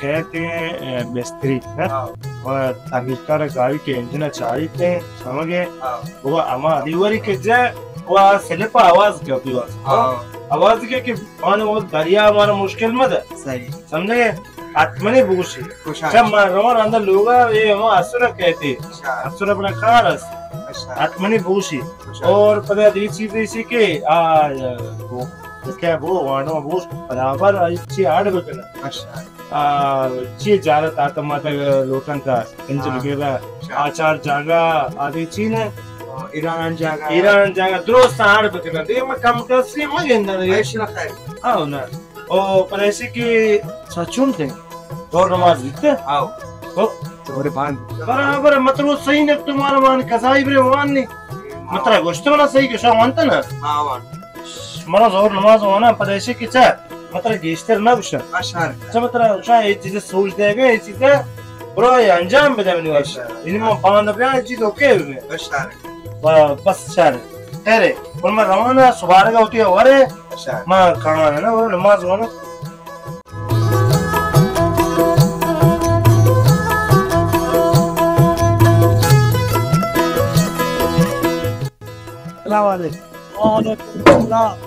कहते हैं मिस्त्री है और ताकि गाड़ी के इंजन चाहिए समझे वो अमा डिलीवरी के जे वो स्लिप आवाज क्या होती है आवाज के पानी वो दरिया हमारा मुश्किल मत है सही समझे आत्मने बुशी जब रोन अंदर लोग ये हम असुर कहते असुर अपना खारस आत्मने बुशी और पता ये चीज इसी के वो क्या वो वाणो वो बराबर अच्छी आड़ बकना अच्छी जारत आता माता लोटन का इंजन वगैरह आचार जागा आदि चीन है ईरान जागा दोस्त आड़ बकना दे मैं कम कर सी मगे इंदर ये शिला खाए आओ ना ओ पर ऐसे कि सचुन थे और नमाज लिखते आओ तो तुम्हारे बांध बराबर मतलब सही ने तुम्हारा मान कसाई बरे मान नहीं मतलब गोश्त वाला सही के शाम मानता ना हाँ मान मना जोर नमाज होना पर ऐसे कि चा मतलब गेस्टर ना कुछ अशार चा मतलब शायद ये चीजें सोच देगा ये चीजें पूरा अंजाम बदलने वाला इनमें पांच पे ये चीज ओके है अशार बस शार तेरे और मैं रवाना सुबह का होती है वारे मैं खाना है ना वो नमाज होना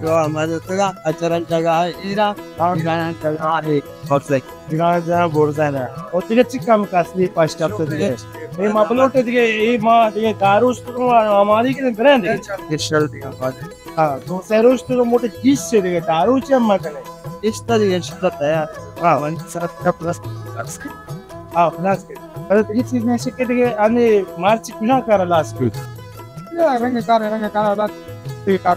जो हमारे तो अचरन जगह है ईरान जगह है और से इरान जगह बोलता और तिगे चिकम कासली पास्ट अप तो दिए ये मापलोटे दिए ये मा ये दारूस तो हमारी के ब्रांड है ये शर्ट दिया हां तो सेरोस तो मोटे चीज से दिए दारू चम्मा करे इस तरह ये शर्ट है हां वन साथ का प्लस हां प्लस पर ये चीज में से के दिए आने मार्च ना कर लास्ट या रंग कर बात ठीक है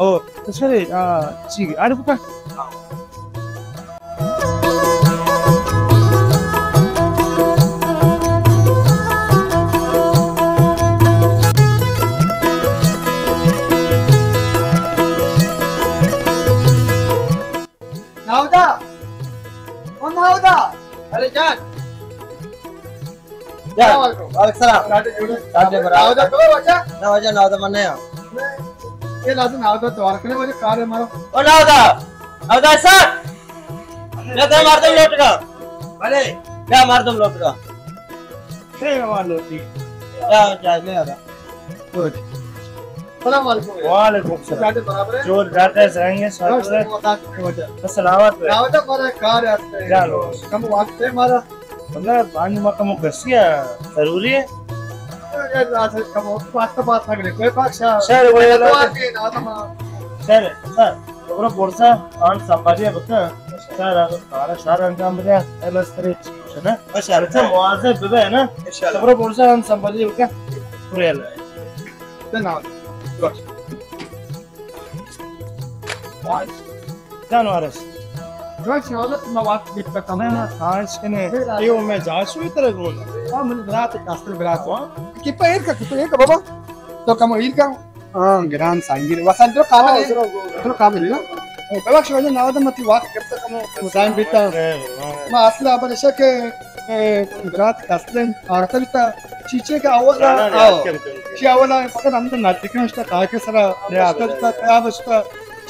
ओ तो सर ठीक है अरे पुकार नाउदा कौन नाउदा अरे जान वालेकुम नाउदा तो बच्चा नाउदा मने ये लाजम नाउदा तो रखने वाले कार है मारो ओ नाउदा सर मैं तो मार दूं लोट का भले क्या मार दूं लोट का ठीक है मार लो ठीक क्या ले आ रहा गुड वालेकुम सलाम जो जाते रहेंगे साथ सलामत नाउदा मारा कार है चलो कम वक्त है मारा मतलब पानी मक्का मुकसिया जरूरी है यार रात कम वक्त बात लगले कोई पक्ष सर वो सर सर तो बोर्सा आन संभालिए बता सर सारा सारा अंजाम बता बस करे है ना अच्छा मुआवजा दे है ना तो बोर्सा आन संभालिए बता पूरे ना जानवरस George, olha uma wap de também acho que né eu me acho que outra coisa ah mano barato castel barato que pairka baba to kamo irka ah gran sangir wasan to kama na baba shwaya na wada mati wap kerta kamo design bita ma asla aber shake barato castel arta bita chiche ka awala chi awala pakan amda natikna sta ka sara asta avasta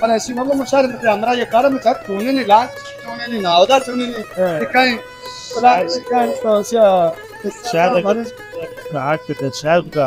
Para si mama masyari na amra ya kara mi kat tuni ni la tuni ni na oda tuni ni ikai para ikai to siya शायद रात के शायद का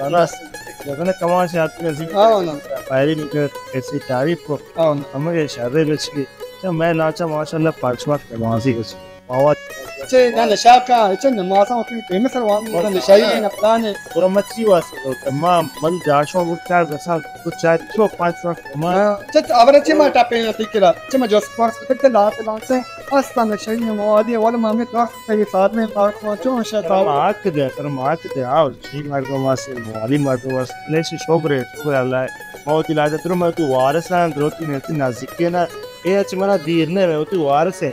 गाना लगने कमाल से आते हैं ना पहली निकल ऐसी तारीफ को हमें शादी बच्ची जब मैं नाचा माशाल्लाह पांचवा नमाजी कुछ बहुत ce na shaka ce na ma san kai misal wa mu da shayi na plane पूरा मच्छी वास तो तमाम मन जाशों वो चार दसा कुछ चार छो पांचवा कमा ce avere ce ma tape na tikira ce ma jos sports te la se asta na shayi na wadi wala ma me to sai साथ में पार्क पहुंचो शता मार्क दे आओ जी मार को वास वाली मार को वास ले से शोबरे शोबरे अल्लाह बहुत इलाज तो मैं तू वारस ना ग्रोथ में इतनी नाजुक है ना ये अच्छा मना दीर ने मैं तू वारस है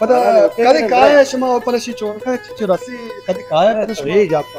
पता कभी काया शमा ऊपर से छोड़ का चिरसी कभी काया कभी शमा ये जाता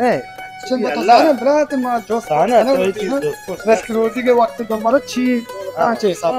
नहीं चल बताना ब्रात मां जो साना तो ये चीज रेस्ट रोटी के वक्त तो मर छी आचे साहब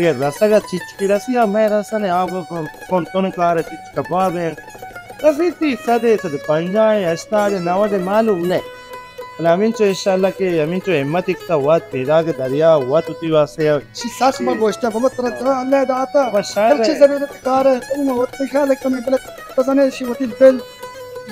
ये रसा का चीज की रसिया मैं रसा ने आपको कौन कौन कार चीज कबाब है रसीती सदे सदे पंजाए अस्ताज नवाज मालूम नहीं अमीन चो इंशाल्लाह के अमीन चो हिम्मत इकता वात पैदा के दरिया वात उती वासे शी सास में गोश्त है बहुत तरह अल्लाह दाता बस शायद अच्छी जरूरत कार है तुम वक्त ख्याल कम बल तसने शी वती दिल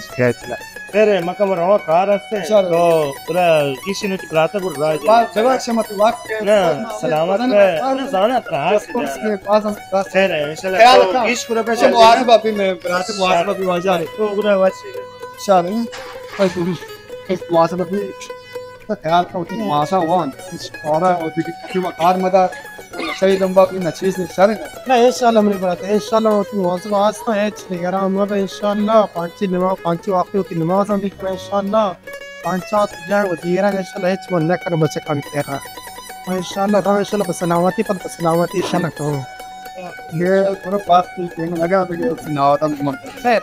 शिकायत ला तेरे मकम रहो कार से तो पूरा किसी ने प्रातः को राज जवाब से मत वाक ना सलामत है ना जाना त्रास के पास हम खैर है इंशाल्लाह किस पूरा पे से मुआज बाबी में प्रातः मुआज बाबी वजह तो पूरा वाचे इंशाल्लाह भाई तुम इस मुआज बाबी तो ख्याल का उतनी मुआसा वन और होती कि मकार मदा सही लंबा की नचीज नहीं सर ना इंशाल्लाह मेरी बात है इंशाल्लाह तुम आज तो है निगरान हम इंशाल्लाह पांच वक्त की नमाज हम इंशाल्लाह 5-7 जाए वजीरा इंशाल्लाह है मन कर बच्चे काम तेरा इंशाल्लाह तो इंशाल्लाह बसनावती पर बसनावती इंशाल्लाह तो ये पूरा पास लगा तो नावतम खैर